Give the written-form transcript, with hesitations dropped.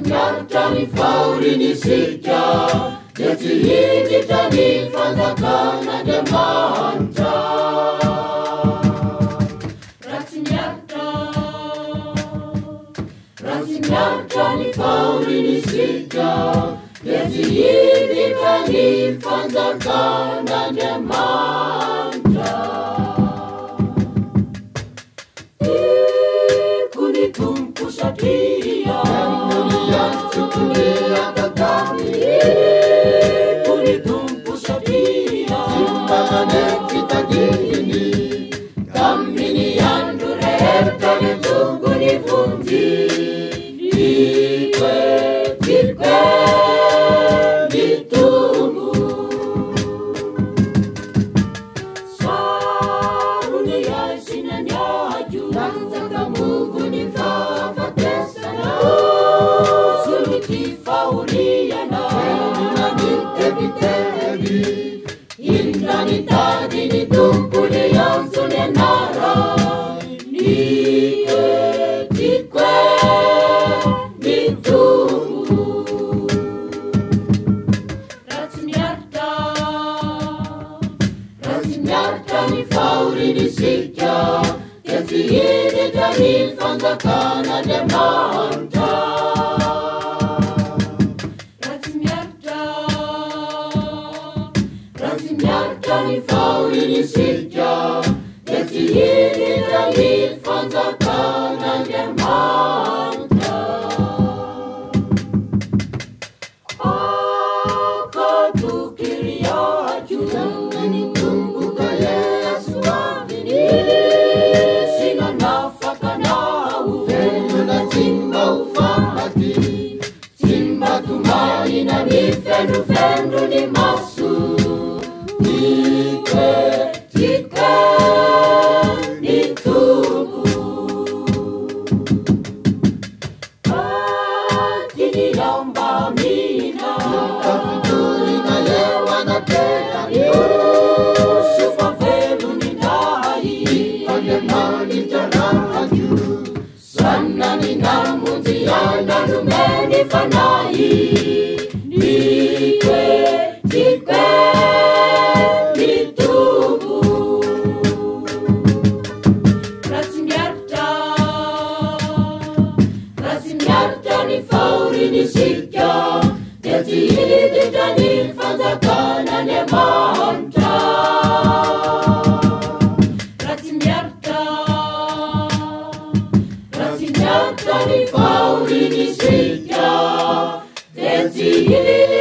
miaritra ny faorinisika dia tsy hiditra ny fanjakan'Andriamanitra. Raha tsy miaritra ny faorinisika dia tsy hiditra ny fanjakan'Andriamanitra. Tiako ny Tompo satria tokony atatahiako ny Tompo satria timbagane fitanginy tamin'ny andro rehetra ny tokony vonjiko ny Tompo. Sarony aisinany ajo nanjaka mokony fahafatesana ty faoriana ny tebiteby indra ny tady ny tompony antsony anara niketikwe ny Tompo. Raha tsy miaritra ny faorinisika dia tsy hiditra ny fanjakan'Andriamanitra. Miaritra ny faorinisika dia tsy hiditra ny fanjakan'Andriamanitra. Akatoky ajo ny Tompo ye asoaviny sy nanafakanao velona tsy mba ho faty tsy mba tomaina ny fendrofendro ny maso tikwe ny Tompo. Atiny ambamina kapitolina eo anaterany sofa velony ndahy Andriamanitra radio sanany namonjy ananomeny fanahy tikwe ny Tompo. Raha tsy miaritra ny faorinisika dia tsy hiditra ny fanjakan'Andriamanitra. Raha tsy miaritra ny faorinisika dia tsy hiditra